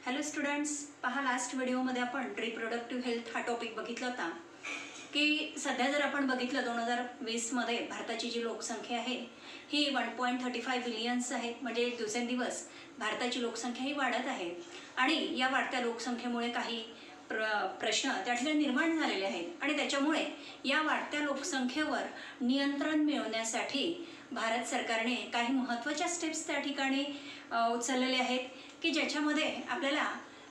Hello students, पहा last व्हिडिओमध्ये आपण रिप्रोडक्टिव्ह हेल्थ हा टॉपिक बघितला होता की सध्या जर आपण बघितलं 2020मध्ये भारताची जी लोकसंख्या आहे ही 1.35 बिलियन्स आहे. म्हणजे दिवसेंदिवस भारताची लोकसंख्या ही वाढत आहे आणि या वाढत्या लोकसंख्येमुळे काही प्रश्न त्या ठिकाणी निर्माण झालेले आहेत आणि त्याच्यामुळे या वाढत्या लोकसंख्येवर नियंत्रण मिळवण्यासाठी भारत सरकारने काही महत्त्वाच्या स्टेप्स त्या ठिकाणी उचललेले आहेत की ज्याच्यामध्ये आपल्याला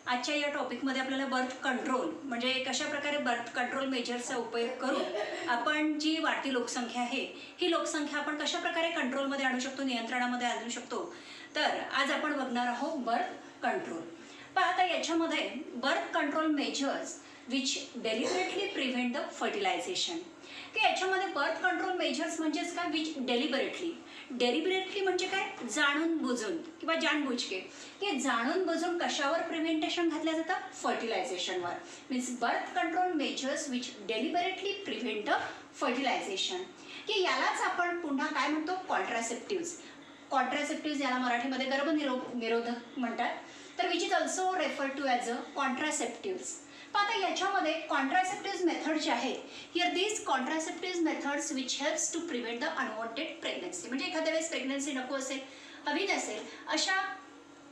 आजच्या या टॉपिकमध्ये आपल्याला बर्थ कंट्रोल म्हणजे कशा प्रकारे बर्थ कंट्रोल मेजर्सचा उपयोग करून आपण जी वाढती लोकसंख्या आहे ही लोकसंख्या आपण कशा प्रकारे कंट्रोलमध्ये आणू शकतो, नियंत्रणामध्ये आणू शकतो. तर आज आपण बघणार आहोत बर्थ कंट्रोल. पण आता याच्यामध्ये birth control measures which deliberately prevent the fertilization की याच्यामध्ये बर्थ कंट्रोल मेजर्स म्हणजेच काय, विच डेलिबरेटली म्हणजे काय, जाणून बुजून किंवा जानबुजके की जाणून बुजून कशावर प्रिव्हेंटेशन घातलं जातं, फर्टिलायझेशनवर. Means birth control measures which deliberately prevent the fertilization की यालाच आपण पुन्हा काय म्हणतो, कॉन्ट्रासेप्टिव्ज याला मराठीमध्ये गर्भनिरोधक म्हणतात. तर which is also refer to as a contraceptives. पण आता याच्यामध्ये कॉन्ट्रासेप्टिव्ज मेथड जे आहे here these contraceptives methods which helps to prevent the unwanted pregnancy. म्हणजे एखाद्या वेळेस प्रेग्नन्सी नको असेल, हवी नसेल, अशा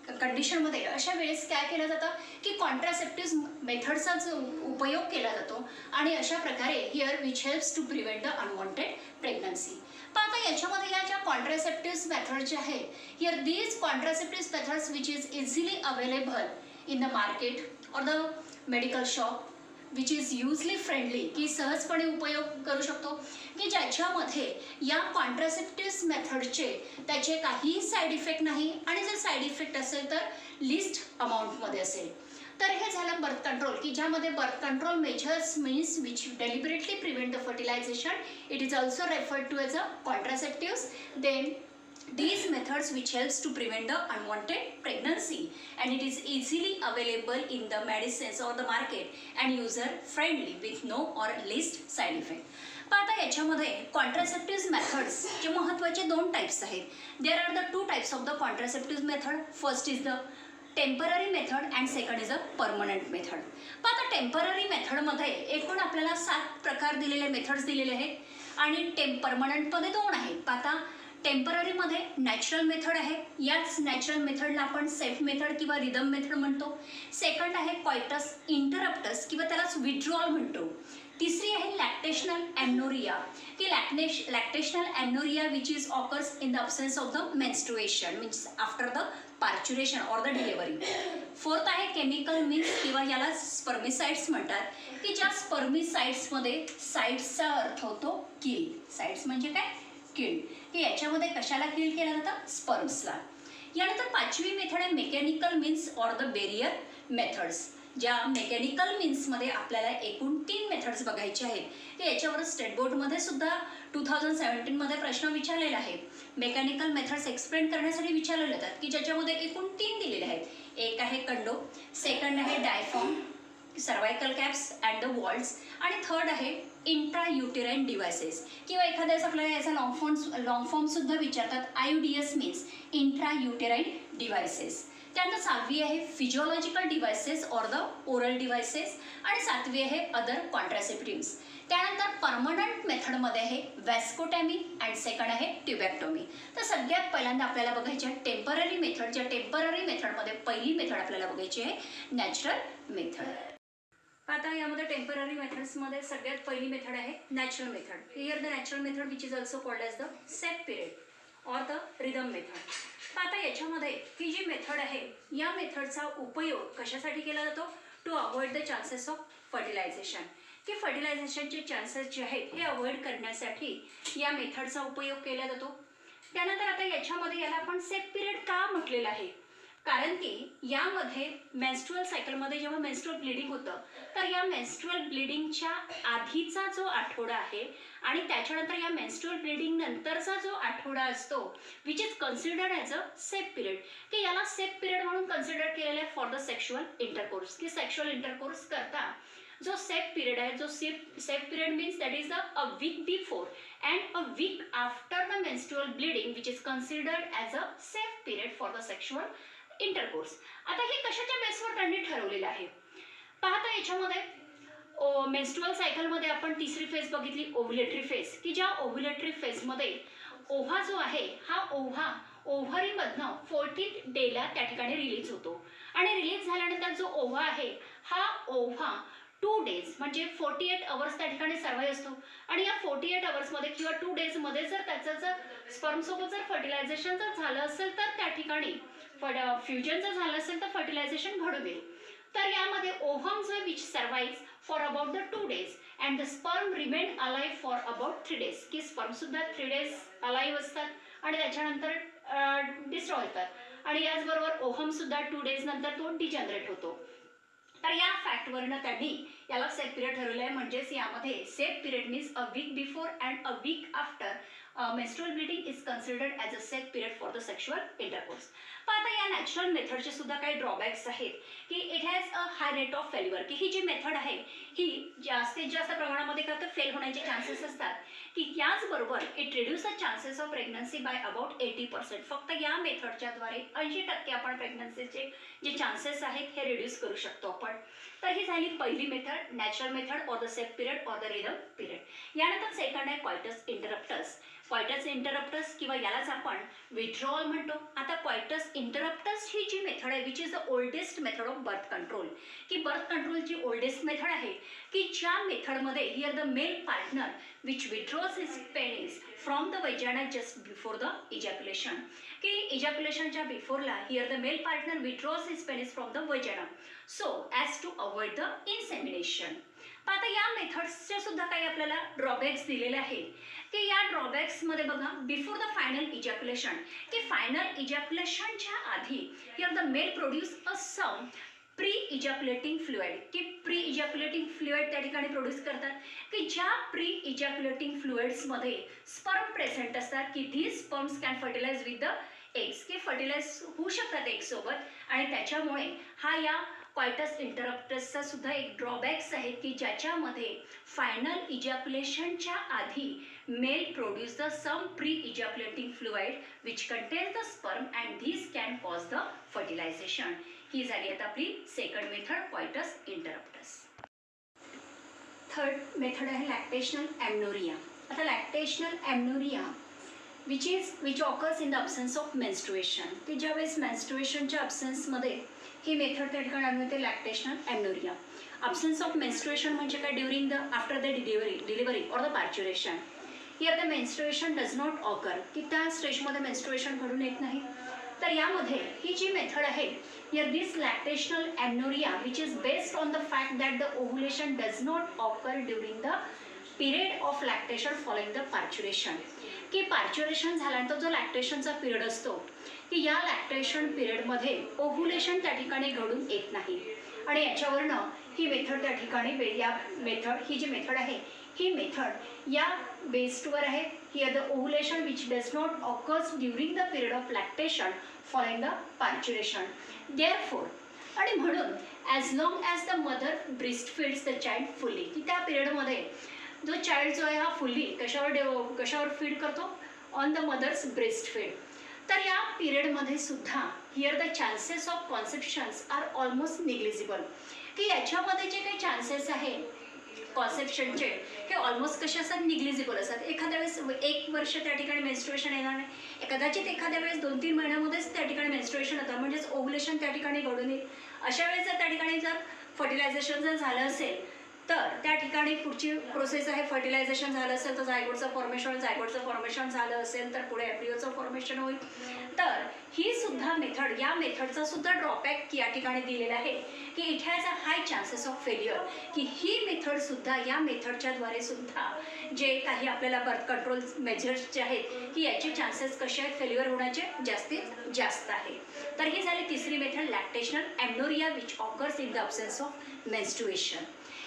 कंडिशनमध्ये अशा वेळेस काय केलं जातं की कॉन्ट्रासेप्टिव्ज मेथडचा जो उपयोग केला जातो आणि अशा प्रकारे here which helps to prevent the unwanted pregnancy. पण आता याच्यामध्ये या ज्या कॉन्ट्रासेप्टिव्ज मेथड जे आहे here these contraceptives methods which is easily available in the market और the medical shop which is usually friendly की सहजपणे उपयोग करू शकतो की ज्याच्यामध्ये या कॉन्ट्रासेप्टिव्स मेथडचे त्याचे काहीही साईड इफेक्ट नाही आणि जर साईड इफेक्ट असेल तर लिस्ट अमाऊंटमध्ये असेल. तर हे झालं बर्थ कंट्रोल की ज्यामध्ये birth control measures means which deliberately prevent the fertilization. It is also referred to as a contraceptives. Then these methods which helps to prevent the unwanted pregnancy and it is easily available in the medicines or the market and user friendly with no or least side effect. पण आता याच्यामध्ये contraceptive methods जे महत्त्वाचे दोन types आहेत. There are the two types of the contraceptive method. First is the temporary method and second is a permanent method. पण आता temporary मेथडमध्ये एकूण आपल्याला 7 प्रकार दिलेले मेथड्स दिलेले आहेत आणि परमनंटमध्ये 2 आहेत. आता टेम्पररीमध्ये नॅचरल मेथड आहे, याच नॅचरल मेथडला आपण सेफ मेथड किंवा रिदम मेथड म्हणतो. सेकंड आहे कॉयटस इंटरप्टस किंवा त्यालाच विड्रॉल म्हणतो. तिसरी आहे लॅक्टेशनल ॲम्नोरिया की lactational amenorrhea which is occurs in the absence of the menstruation means after the parturition or the delivery. Fourth आहे केमिकल मीन्स किंवा याला स्पर्मिसाइड्स म्हणतात की ज्या स्पर्मिसाइड्समध्ये साइड्सचा अर्थ होतो किल. साइड्स म्हणजे काय, किल. की याच्यामध्ये कशाला किल केलं जातं, स्पर्म्सला. यानंतर 5वी मेथड आहे mechanical means or the barrier methods. ज्या मेकॅनिकल मीन्समध्ये आपल्याला एकूण 3 मेथड्स बघायचे आहेत. की याच्यावर स्टेट बोर्डमध्ये सुद्धा 2017मध्ये प्रश्न विचारलेला आहे. मेकॅनिकल मेथड्स एक्सप्लेन करण्यासाठी विचारलेले जातात की ज्याच्यामध्ये एकूण 3 दिलेले आहेत. एक आहे कंडो, सेकंड आहे डायफॉर्म सर्वायकल कॅप्स अँड द वॉल्ड्स आणि थर्ड आहे इंट्रायुटेराइन डिव्हायसेस किंवा एखाद्याच आपल्याला याचा लॉंग फॉर्म सुद्धा विचारतात. IUDS means intrauterine devices. त्यानंतर 6वी आहे physiological devices or the oral devices आणि 7वी आहे अदर कॉन्ट्रासेप्टिव्स. त्यानंतर परमनंट मेथडमध्ये आहे वॅस्कोटॅमी अँड सेकंड आहे ट्युबॅक्टोमी. तर सगळ्यात पहिल्यांदा आपल्याला बघायची आहे टेम्पररी मेथड. ज्या टेम्पररी मेथडमध्ये पहिली मेथड आपल्याला बघायची आहे नॅचरल मेथड. आता यामध्ये टेम्पररी मेथड्समध्ये सगळ्यात पहिली मेथड आहे natural method. Here the natural method which is also called as the safe period or the rhythm method. आता याच्यामध्ये ही जी मेथड आहे या मेथडचा उपयोग कशासाठी केला जातो, to avoid the chances of fertilization की फर्टिलायझेशनचे चान्सेस जे आहेत हे अवॉइड करण्यासाठी या मेथडचा उपयोग केला जातो. त्यानंतर आता याच्यामध्ये याला आपण सेफ पिरियड का म्हटलेलं आहे, कारण की यामध्ये मेन्स्ट्रुअल सायकलमध्ये जेव्हा मेन्स्ट्रुअल ब्लिडिंग होतं तर या मेन्स्ट्रुअल ब्लिडिंगच्या आधीचा जो आठवडा आहे आणि त्याच्यानंतर या मेन्स्ट्रुअल ब्लिडिंग नंतरचा जो आठवडा असतो which is considered as a safe period की याला सेफ पिरियड म्हणून कन्सिडर केलेलं आहे फॉर द सेक्शुअल इंटरकोर्स की सेक्शुअल इंटरकोर्स करता जो सेफ पिरियड आहे, जो safe period means that is the a week before and a week after the menstrual bleeding which is considered as a safe period for the sexual intercourse. आता हे कशाच्या बेसवर त्यांनी ठरवलेलं आहे पाहता याच्यामध्ये मेन्स्ट्रुअल सायकलमध्ये आपण तिसरी फेज बघितली ओव्हुलेटरी फेज, की ज्या ओव्हुलेटरी फेजमध्ये ओव्हा जो आहे हा ओव्हा ओव्हरीमधनं 14th डेला त्या ठिकाणी रिलीज होतो आणि रिलीज झाल्यानंतर जो ओव्हा आहे हा ओव्हा 2 डेज म्हणजे 48 आवर्स त्या ठिकाणी सर्वाईव्ह असतो आणि या 48 आवर्समध्ये किंवा 2 डेजमध्ये जर त्याचं जर स्पर्मसोबत जर फर्टिलायझेशन जर झालं असेल तर त्या ठिकाणी फ्युजन जर झालं असेल तर फर्टिलायझेशन घडून येईल. तर यामध्ये ओव्हम जो which survives for about the 2 days and the sperm remain alive for about 3 days, की स्पर्म सुद्धा 3 डेज अलाइव्ह असतात आणि त्याच्यानंतर डिस्ट्रॉय होतात आणि याचबरोबर ओव्हम सुद्धा 2 डेज नंतर तो डिजनरेट होतो. तर या फॅक्टवरनं त्यांनी याला सेफ पिरियड ठरवलं आहे. म्हणजेच यामध्ये safe period means a week before and a week after menstrual bleeding is considered as a safe period for the sexual intercourse. पण आता या नॅचरल मेथडचे सुद्धा काही ड्रॉबॅक्स आहेत की it has a high rate of failure, की ही जी मेथड आहे ही जास्तीत जास्त प्रमाणामध्ये का तर फेल होण्याचे चान्सेस असतात, की याचबरोबर it reduce the chances of pregnancy by about 80%. फक्त या मेथडच्याद्वारे 80% आपण प्रेग्नन्सीचे जे चान्सेस आहेत हे रिड्यूस करू शकतो आपण. तर ही झाली पहिली method natural method or the safe period or the rhythm period. यानंतर सेकंड आहे क्वायटस इंटरप्टस. क्वायटस इंटरप्टस किंवा यालाच आपण विथड्रॉल म्हणतो. आता क्वायटस इंटरप्टस ही जी मेथड आहे which is the oldest method of birth control, की बर्थ कंट्रोलची ओल्डेस्ट मेथड आहे की ज्या मेथडमध्ये here the male partner which withdraws his penis from the vagina just before the ejaculation, की इजॅक्युलेशनच्या बिफोरला here the male partner withdraws his penis from the vagina so as to avoid the insemination. आता या मेथड्सचे सुद्धा काही आपल्याला drawbacks दिलेले आहेत, की या ड्रॉबॅक्समध्ये बघा बिफोर द फायनल इजॅक्युलेशन, की फायनल इजॅक्युलेशनच्या आधी here the male produce a some pre ejaculating fluid, की प्री इजॅक्युलेटिंग फ्लुइड त्या ठिकाणी प्रोड्यूस करतात, की ज्या प्री इजॅक्युलेटिंग फ्लुइड्समध्ये स्पर्म प्रेझेंट असतात, की these sperms can fertilize with the eggs, की फर्टिलाइज होऊ शकतात एग्ससोबत आणि त्याच्यामुळे हा या क्वायटस इंटरप्टसचा सुद्धा एक ड्रॉबॅक्स आहे की ज्याच्यामध्ये फायनल इजॅक्युलेशनच्या आधी male produce the some pre ejaculating fluid which contains the sperm and this can cause the fertilization. ही झाली आता आपली second method coitus interruptus. Third method आहे लॅक्टेशनल ॲम्नोरिया. आता lactational amenorrhea which occurs in the absence of menstruation, की ज्यावेळेस मेन्स्ट्रुएशनच्या अब्सन्समध्ये ही method त्या ठिकाणी आढळते लॅक्टेशनल ॲम्नोरिया. अब्सन्स ऑफ मेन्स्ट्रुएशन म्हणजे काय during the after the delivery or the parturition. Here the menstruation does not occur, की त्या स्टेजमध्ये मेन्स्ट्रुएशन घडून येत नाही. तर यामध्ये ही जी मेथड आहे here this lactational amenorrhea which is based on the fact that the ovulation does not occur during the period of lactation following the parturition, की पार्च्युरेशन झाल्यानंतर जो लॅक्टेशनचा पिरियड असतो की या लॅक्टेशन पिरियडमध्ये ओव्हुलेशन त्या ठिकाणी घडून येत नाही आणि याच्यावरनं ही मेथड त्या ठिकाणी या मेथड ही जी मेथड आहे ही मेथड या बेस्डवर आहे here the ovulation which does not occurs during the period of lactation following the parturition. Therefore आणि म्हणून as long as the mother breast feeds the child fully, की त्या पिरियडमध्ये जो चाइल्ड जो आहे हा फुल्ली कशावर फीड करतो on the mother's breast feed. तर या पिरियडमध्ये सुद्धा here the chances of conceptions are almost negligible, की याच्यामध्ये जे काही चान्सेस आहे कॉन्सेप्शनचे हे ऑलमोस्ट कसे असतात निग्लिजिबल असतात. एखाद्या वेळेस 1 वर्ष त्या ठिकाणी मेन्स्ट्रुएशन येणार नाही, कदाचित एखाद्या वेळेस 2-3 महिन्यामध्येच त्या ठिकाणी मेन्स्ट्रुएशन होतं म्हणजेच ओव्हुलेशन त्या ठिकाणी घडून येईल. अशा वेळेस जर त्या ठिकाणी जर फर्टिलायझेशन जर झालं असेल तर त्या ठिकाणी पुढची प्रोसेस आहे फर्टिलायझेशन झालं असेल तर जायगोटचं फॉर्मेशन झालं असेल तर पुढे एम्ब्रियोचं फॉर्मेशन होईल. तर ही सुद्धा मेथड या मेथडचा सुद्धा ड्रॉबॅक या ठिकाणी दिलेला आहे की it has a high chances of failure, की ही मेथड सुद्धा या मेथडच्याद्वारे सुद्धा जे काही आपल्याला बर्थ कंट्रोल मेजर्स जे आहेत की याचे चान्सेस कसे आहेत फेल्युअर होण्याचे जास्तीत जास्त आहे. तर ही झाली तिसरी method lactational amenorrhea which occurs in the absence of menstruation.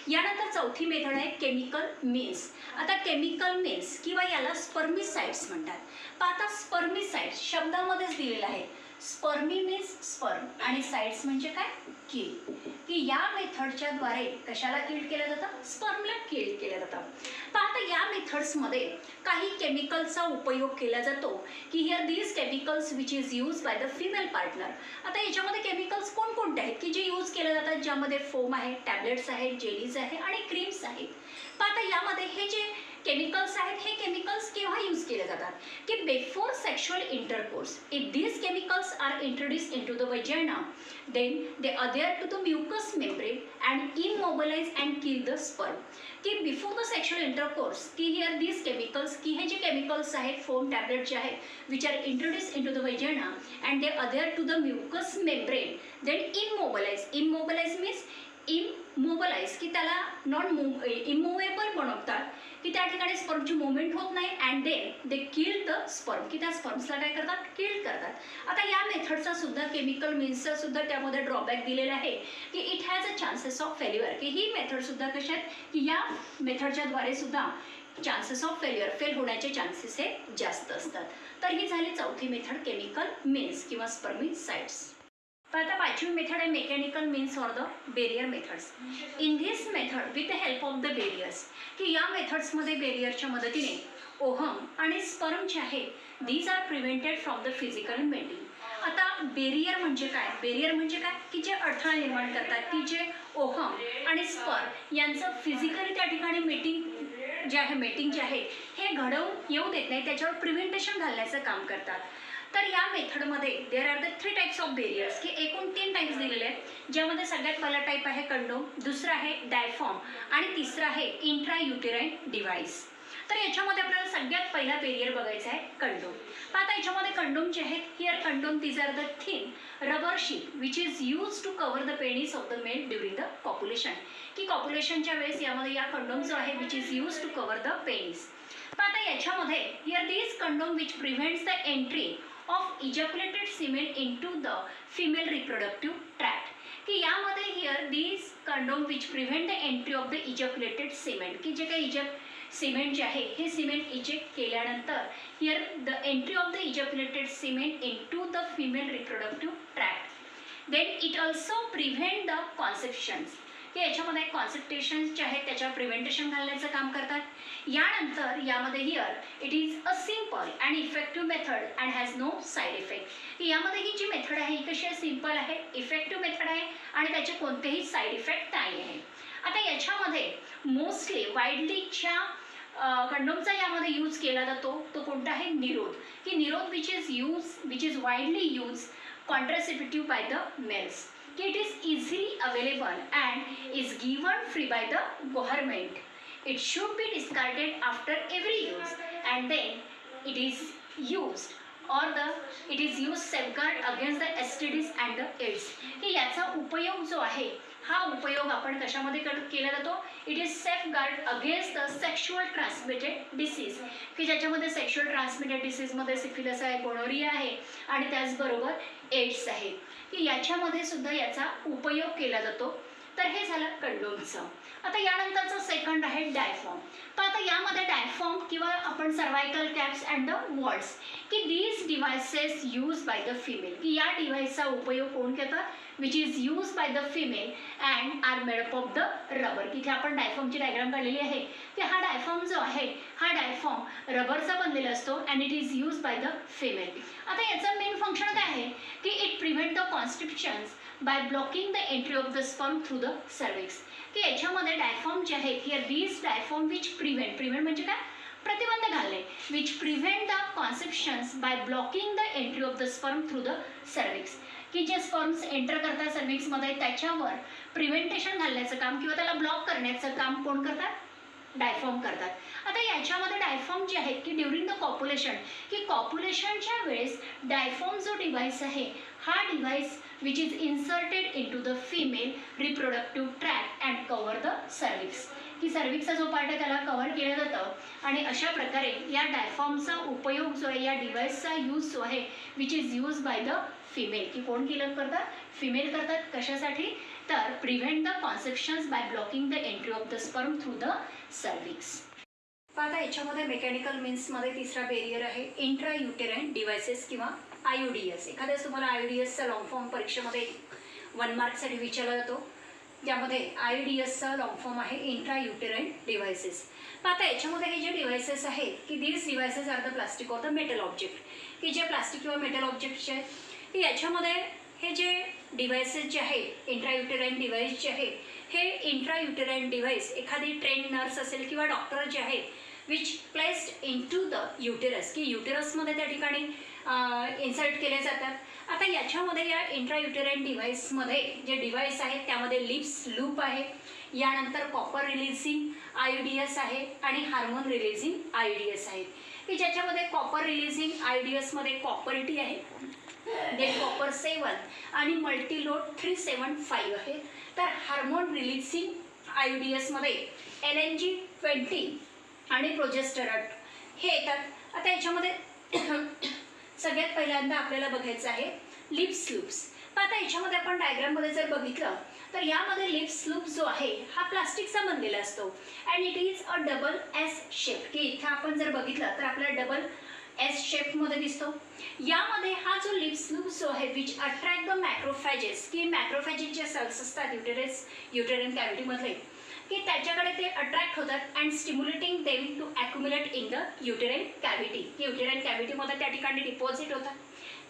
यानंतर चौथी मेथड आहे केमिकल मीन्स. आता केमिकल मीन्स किंवा याला स्पर्मिसाइड्स म्हणतात. आता स्पर्मिसाइड्स शब्दामध्येच दिलेलं आहे स्पर्मी मीन्स स्पर्म आणि साइट्स म्हणजे काय, किल. की या मेथडच्या द्वारे कशाला किल केलं जातं, स्पर्मला किल केलं जातं. तर आता या मेथड्समध्ये काही केमिकलचा उपयोग केला जातो की here these chemicals which is use by the female partner. आता याच्यामध्ये केमिकल्स कोणकोणते आहेत की जे यूज केले जातात, ज्यामध्ये फोम आहे, टॅबलेट्स आहेत, जेलीज आहे आणि क्रीम्स आहेत. तर आता यामध्ये हे जे केमिकल्स आहेत हे केमिकल्स केव्हा यूज केले जातात की before sexual intercourse. If these chemicals are introduce into the vagina then they adhere to the mucous membrane and immobilize and kill the sperm. की बिफोर द सेक्शुअल इंटरकोर्स की here these chemicals की हे जे chemicals आहेत foam tablet जे आहेत which are introduce in to the vagina and they adhere to the mucus membrane then immobilise means immobilise की त्याला नॉन इमूवेबल बनवतात की त्या ठिकाणी स्पर्मची मुवमेंट होत नाही and then they kill the sperm की त्या स्पर्म्सला काय करतात, किल करतात. आता या मेथडचा सुद्धा केमिकल मीन्सचा सुद्धा त्यामध्ये ड्रॉबॅक दिलेला आहे की it has a chances of failure की ही मेथड सुद्धा कशा आहेत की या मेथडच्या द्वारे सुद्धा चान्सेस ऑफ फेल होण्याचे चान्सेस हे जास्त असतात. तर ही झाली चौथी मेथड केमिकल मीन्स किंवा स्पर्मिसाइड्स. तर आता पाचवी मेथड आहे mechanical means or the barrier methods. In this method with the help of the barriers की या मेथड्समध्ये बेरियरच्या मदतीने ओहम आणि स्पर्म जे आहे these are prevented from the physical mating. आता बेरियर म्हणजे काय, बेरियर म्हणजे काय की जे अडथळा निर्माण करतात की जे ओहम आणि स्पर्म यांचं फिजिकली त्या ठिकाणी मेटिंग जे आहे हे घडवून येऊ देत नाही, त्याच्यावर प्रिव्हेंटेशन घालण्याचं काम करतात. तर या मेथडमध्ये there are the 3 types of barriers की एकूण 3 टाइप्स दिलेले आहेत, ज्यामध्ये सगळ्यात पहिला टाईप आहे कंडोम, दुसरा आहे डायफॉर्म आणि तिसरा आहे इंट्रायुटेराइन डिव्हाइस. तर याच्यामध्ये आपल्याला सगळ्यात पहिला बेरियर बघायचा आहे कंडोम. तर आता याच्यामध्ये कंडोम जे आहेत here condom these are the thin rubber sheet which is use to cover the penis of the male during the copulation की कॉप्युलेशनच्या वेळेस यामध्ये या कंडोम जो आहे which is use to cover the penis. तर आता याच्यामध्ये here these condom which prevents the entry of ejaculated semen into the female reproductive tract की यामध्ये here these condom which prevent the entry of the ejaculated semen की जे काही semen जे आहे हे सिमेंट इजेक्ट केल्यानंतर here the entry of the ejaculated semen into the female reproductive tract. Then it also prevent the conceptions की याच्यामध्ये कॉन्सेप्टेशन्स जे आहेत त्याच्यावर प्रिव्हेंटेशन घालण्याचं काम करतात. यानंतर यामध्ये here it is a simple and effective method and has no side effect की यामध्ये ही जी मेथड आहे ही कशी आहे, सिम्पल आहे, इफेक्टिव्ह मेथड आहे आणि त्याचे कोणतेही साईड इफेक्ट नाही आहे. आता याच्यामध्ये मोस्टली वाईडलीच्या कंडोमचा यामध्ये यूज केला जातो तो कोणता आहे, निरोध की Nirodh which is widely use contraceptive by the males की it is easily available and is given free by the government. It should be discarded after every use and then it is used safeguard against the STDs and the AIDS की याचा उपयोग जो आहे हा उपयोग आपण कशामध्ये केला जातो, it is safeguard against the sexual transmitted disease की ज्याच्यामध्ये सेक्शुअल ट्रान्समिटेड डिसीजमध्ये सिफिलिस आहे, गोनोरिया आहे आणि त्याचबरोबर एड्स आहे की याच्यामध्ये सुद्धा याचा उपयोग केला जातो. तर हे झालं कंडोमचं. आता यानंतरचं सेकंड आहे डायफॉर्म. तर आता यामध्ये डायफॉर्म किंवा आपण cervical caps and the vaults की these devices use by the female की या डिव्हाइसचा उपयोग कोण करतात, which is use by the female and are made up of the rubber. तिथे आपण डायफॉर्मची डायग्राम काढलेली आहे की हा डायफॉर्म जो आहे हा डायफॉर्म रबरचा बनलेला असतो and it is use by the female. आता याचं मेन फंक्शन काय आहे की it prevent the conceptions by blocking the entry of the sperm through the cervix की याच्यामध्ये डायफॉर्म जे आहेत here these diaphragm which prevent म्हणजे काय, प्रतिबंध घालणे, which prevent the conceptions by blocking the entry of the sperm through the cervix की जे स्पर्म्स एंटर करतात सर्विक्समध्ये त्याच्यावर प्रिव्हेंटेशन घालण्याचं काम किंवा त्याला ब्लॉक करण्याचं काम कोण करतात, डायफॉर्म करतात. आता याच्यामध्ये डायफॉर्म जे आहेत की ड्युरिंग द कॉप्युलेशन की कॉप्युलेशनच्या वेळेस डायफॉर्म जो डिव्हाइस आहे हा device which is inserted into the female reproductive tract and cover the cervix की सर्विक्सचा जो पार्ट आहे त्याला कव्हर केलं जातं आणि अशा प्रकारे या डायफॉर्मचा उपयोग जो आहे या डिव्हाइसचा यूज जो आहे which is use by the female की कोण केलं करतात, फिमेल करतात. कशासाठी, तर prevent the conceptions by blocking the entry of the sperm through the cervix. आता याच्यामध्ये मेकॅनिकल मीन्समध्ये तिसरा बेरियर आहे इंट्रायुटेराइन डिव्हायसेस किंवा IUDS, एखाद्याच तुम्हाला IUDSचा लॉंग फॉर्म परीक्षेमध्ये 1 मार्कसाठी विचारला जातो. त्यामध्ये IUDSचा लॉंग फॉर्म आहे इंट्रायुटेराइन डिव्हाइसेस. आता याच्यामध्ये हे जे डिव्हाइसेस आहेत की these devices are the plastic or the metal object, की जे प्लास्टिक किंवा मेटल ऑब्जेक्टचे आहेत की याच्यामध्ये हे जे डिव्हाइसेस जे आहेत इंट्रायुटेराइन डिव्हाइस जे आहेत, हे इंट्रायुटेराइन डिव्हाइस एखादी ट्रेन नर्स असेल किंवा डॉक्टर जे आहेत which placed in to the uterus, की युटेरसमध्ये त्या ठिकाणी इन्सर्ट केले जातात. आता याच्यामध्ये या इंट्रायुटेराइन डिव्हाइसमध्ये जे डिव्हाइस आहेत त्यामध्ये लिप्स लूप आहे, यानंतर कॉपर रिलीजिंग IUDS आहे आणि हार्मोन रिलीजिंग IUDS आहे, की ज्याच्यामध्ये कॉपर रिलीजिंग IUDSमध्ये कॉपर-80 आहे, देन कॉपर 7 आणि मल्टीलोड 375 आहे. तर हार्मोन रिलीजिंग IUDSमध्ये LNG-20 आणि प्रोजेस्टेरॉन हे येतात. आता याच्यामध्ये सगळ्यात पहिल्यांदा आपल्याला बघायचं आहे लिप्स लूप्स. आता याच्यामध्ये आपण डायग्राममध्ये जर बघितलं तर यामध्ये लिप्स लूप जो आहे हा प्लास्टिकचा बनलेला असतो and it is a double S shape, की इथे आपण जर बघितलं तर आपल्याला डबल एस शेपमध्ये दिसतो. यामध्ये हा जो लिप्स लूप जो आहे विच अट्रॅक्ट द मॅक्रोफॅजेस, की मॅक्रोफॅजेस जे सेल्स असतात युटेराइन कॅव्हिटीमधले, की त्याच्याकडे ते अट्रॅक्ट होतात and stimulating them to accumulate in the uterine cavity, की युटेराइन कॅव्हिटीमध्ये त्या ठिकाणी डिपॉझिट होतात.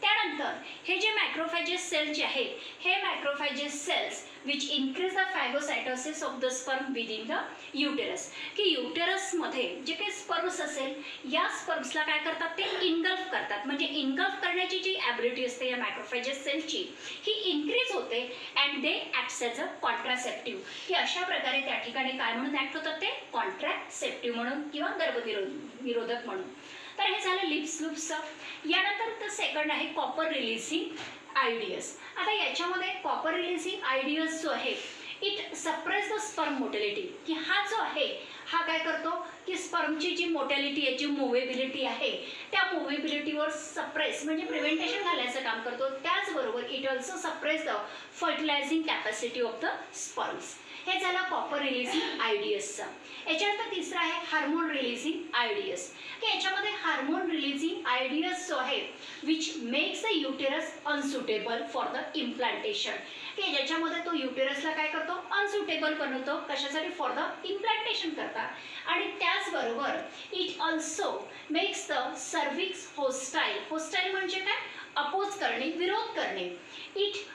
त्यानंतर हे जे मॅक्रोफॅजेस सेल्स जे आहेत हे macrophages cells which increase the phagocytosis of the sperm within the uterus, की युटेरसमध्ये जे काही स्पर्म्स असेल या स्पर्म्सला काय करतात ते इनगल्फ करतात. म्हणजे इनगल्फ करण्याची जी ॲबिलिटी असते या मॅक्रोफॅजेस सेलची ही इन्क्रीज होते and they acts as a contraceptive, की अशा प्रकारे त्या ठिकाणी काय म्हणून ॲक्ट होतात ते कॉन्ट्रासेप्टिव्ह म्हणून किंवा गर्भनिरोधक म्हणून. तर हे झालं लिप्स लूप्सचं. यानंतर तर सेकंड आहे कॉपर रिलीजिंग IUDS. आता याच्यामध्ये कॉपर रिलीजिंग IUDS जो आहे it suppress the sperm motility, की हा जो आहे हा काय करतो की स्पर्मची जी मोटॅलिटी आहे, जी मुव्हेबिलिटी आहे त्या मुव्हेबिलिटीवर सप्रेस म्हणजे प्रिव्हेंटेशन घालायचं काम करतो. त्याचबरोबर it also suppress the फर्टिलायझिंग capacity of the sperms. हे झालं कॉपर रिलीजिंग IUDSचं. याच्यानंतर तिसरं आहे हार्मोन रिलीजिंग IUDS, की याच्यामध्ये हार्मोन रिलीजिंग IUDS जो आहे which makes the uterus unsuitable for the implantation, की ज्याच्यामध्ये तो युटेरसला काय करतो अनसुटेबल बनवतो कशासाठी फॉर द इम्प्लांटेशन करता. आणि त्याचबरोबर it also makes the cervix hostile. Hostile म्हणजे काय अपोज करणे, विरोध करणे. It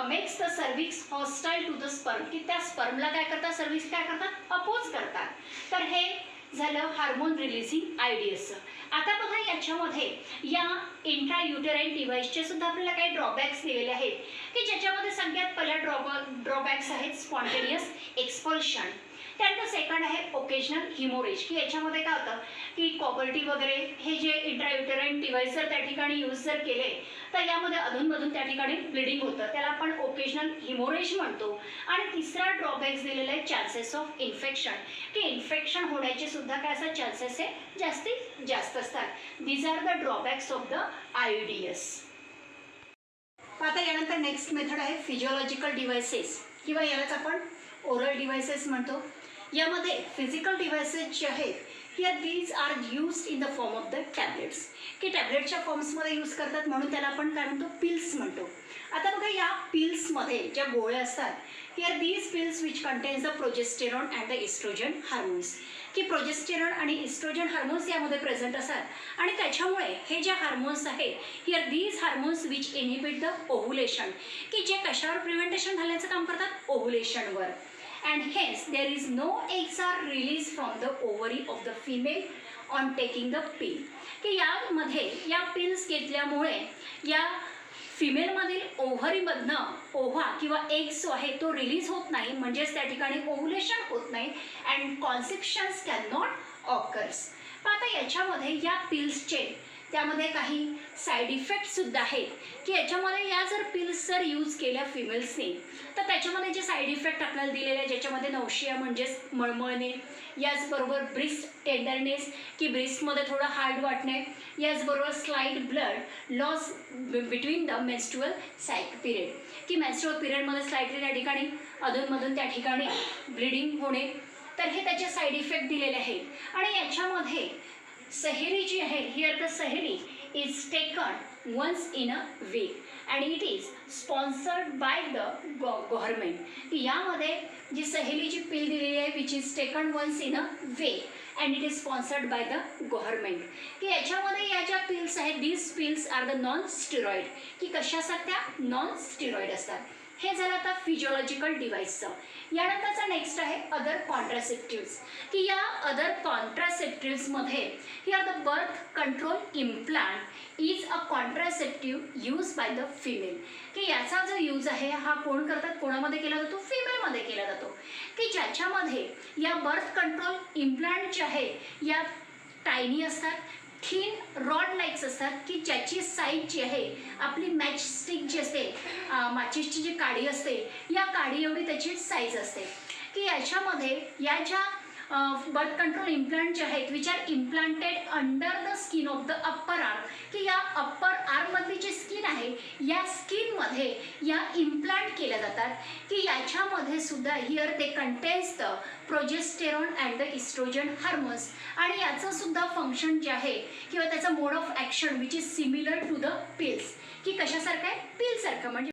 makes the cervix hostile to the sperm, की त्या स्पर्मला काय करतात सर्विक्स काय करतात अपोज करतात. तर हे झालं हार्मोन रिलीजिंग IUDSचं. आता बघा याच्यामध्ये या इंट्रायुटेराइन डिव्हाइसचे सुद्धा आपल्याला काही ड्रॉबॅक्स दिलेले आहेत, की ज्याच्यामध्ये सगळ्यात पहिला ड्रॉबॅक्स आहेत स्पॉन्टेनियस एक्सपल्शन. त्यानंतर सेकंड आहे ओकेजनल हिमोरेज, की याच्यामध्ये काय होतं की कॉपर्टी वगैरे हे जे इंट्रायुटेराइन डिव्हाइस जर त्या ठिकाणी यूज जर केले तर यामध्ये अधूनमधून त्या ठिकाणी ब्लिडिंग होतं, त्याला आपण ओकेजनल हिमोरेज म्हणतो. आणि तिसरा ड्रॉबॅक्स दिलेला आहे चान्सेस ऑफ इन्फेक्शन, की इन्फेक्शन होण्याचे सुद्धा काय असं चान्सेस हे जास्तीत जास्त असतात. These are the drawbacks of the IUDS. आता यानंतर नेक्स्ट मेथड आहे फिजिओलॉजिकल डिव्हाइसेस किंवा यालाच आपण ओरल डिव्हाइसेस म्हणतो. यामध्ये फिजिकल डिव्हाइसेस जे आहेत here these are used in the form of the tablets, की टॅबलेटच्या फॉर्म्समध्ये यूज करतात म्हणून त्याला आपण काय म्हणतो पिल्स म्हणतो. आता बघा या पिल्समध्ये ज्या गोळ्या असतात here these pills which contains the progesterone and the oestrogen hormones, की प्रोजेस्टेरॉन आणि इस्ट्रोजन हार्मोन्स यामध्ये प्रेझेंट असतात आणि त्याच्यामुळे हे जे हार्मोन्स आहेत here these hormones which inhibit the ovulation, की जे कशावर प्रिव्हेंटेशन घालण्याचं काम करतात ओव्हुलेशनवर. And hence there is no eggs are released from the ovary of the female on taking the pill, की यामध्ये या पिल्स घेतल्यामुळे या फिमेलमधील ओव्हरीमधनं ओव्हा किंवा एग्स जो आहे तो रिलीज होत नाही, म्हणजेच त्या ठिकाणी ओव्हुलेशन होत नाही अँड कॉन्सेप्शन्स कॅन नॉट ऑकर्स. आता याच्यामध्ये या पिल्सचे त्यामध्ये काही साईड इफेक्टसुद्धा आहेत, की याच्यामध्ये या जर पिल्स जर यूज केल्या फिमेल्सने तर त्याच्यामध्ये जे साईड इफेक्ट आपल्याला दिलेले आहे ज्याच्यामध्ये नौशिया म्हणजेच मळमळणे, याचबरोबर ब्रिस्ट टेंडरनेस की ब्रिस्टमध्ये थोडं हार्ड वाटणे, याचबरोबर slide blood loss between the menstrual period, की मेन्स्ट्रुअल पिरियडमध्ये स्लाइटली त्या ठिकाणी अधूनमधून त्या ठिकाणी ब्लिडिंग होणे. तर हे त्याचे साईड इफेक्ट दिलेले आहेत. आणि याच्यामध्ये सहेरी जी आहे here the Saheli is taken once in a week and it is sponsored by the government. की यामध्ये जी सहेलीची पिल दिलेली आहे which is taken once in a week and it is sponsored by the government. की याच्यामध्ये या ज्या पिल्स आहेत these pills are the non steroid. की कशा असतात त्या नॉन स्टिरॉइड असतात. हे झालं आता फिजिओलॉजिकल डिव्हाइसचं. यानंतरचा नेक्स्ट आहे अदर कॉन्ट्रासेप्टिव्स. की या अदर कॉन्ट्रासेप्टिव्समध्ये here the birth control implant is a contraceptive use by the female. की याचा जो यूज आहे हा कोण करतात, कोणामध्ये केला जातो, फिमेलमध्ये केला जातो. की ज्याच्यामध्ये या बर्थ कंट्रोल इम्प्लांट जे आहे या टायनी असतात, थिन रॉड लाईक्स असतात की ज्याची साईज जी आहे आपली मॅच स्टिक जी असते, माचीसची जी काडी असते या काडी एवढी त्याची साईज असते. की याच्यामध्ये या ज्या बर्थ कंट्रोल इम्प्लांट जे आहेत which R implanted under the skin of the upper arm. की या अप्पर आर्ममधली जी स्किन आहे या स्किनमध्ये या इम्प्लांट केल्या जातात. की याच्यामध्ये सुद्धा हिअर ते contains the progesterone and the oestrogen hormones. आणि याचं सुद्धा फंक्शन जे आहे किंवा त्याचं mode of action which is similar to the pills. की कशासारखं आहे, पिलसारखं. म्हणजे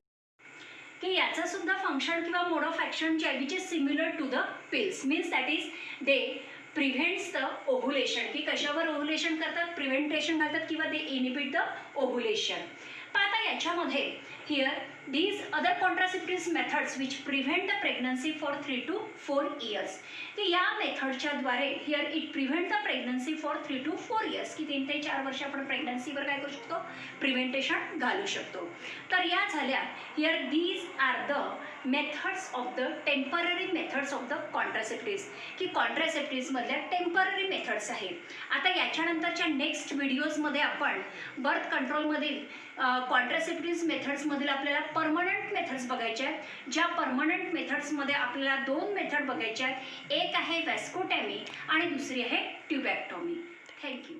की याचं सुद्धा फंक्शन किंवा मोड ऑफ ॲक्शन जे आहे which is similar to the pills means that is they prevents the ovulation. की कशावर ओव्हुलेशन करतात, प्रिव्हेंटेशन घालतात किंवा दे इनिबिट द ओव्हुलेशन. पण आता याच्यामध्ये here these other contraceptives methods which prevent the pregnancy for 3 to 4 years. की या मेथडच्या द्वारे here it prevent the pregnancy for 3 to 4 years. की 3 ते 4 वर्ष आपण प्रेग्नन्सीवर काय करू शकतो, प्रिव्हेंटेशन घालू शकतो. तर या झाल्या here these are the methods of the temporary methods of the contraceptives. की कॉन्ट्रासेप्टिव्समधल्या टेम्पररी मेथड्स आहेत. आता याच्यानंतरच्या नेक्स्ट व्हिडिओजमध्ये आपण बर्थ कंट्रोलमधील कॉन्ट्रासेप्टिव्स मेथड्समधील आपल्याला परमनंट मेथड्स बघायचे आहेत. ज्या परमनंट मेथड्समध्ये आपल्याला 2 मेथड बघायच्या आहेत. एक आहे वॅस्कोटॅमी आणि दुसरी आहे ट्युबॅक्टॉमी. थँक्यू.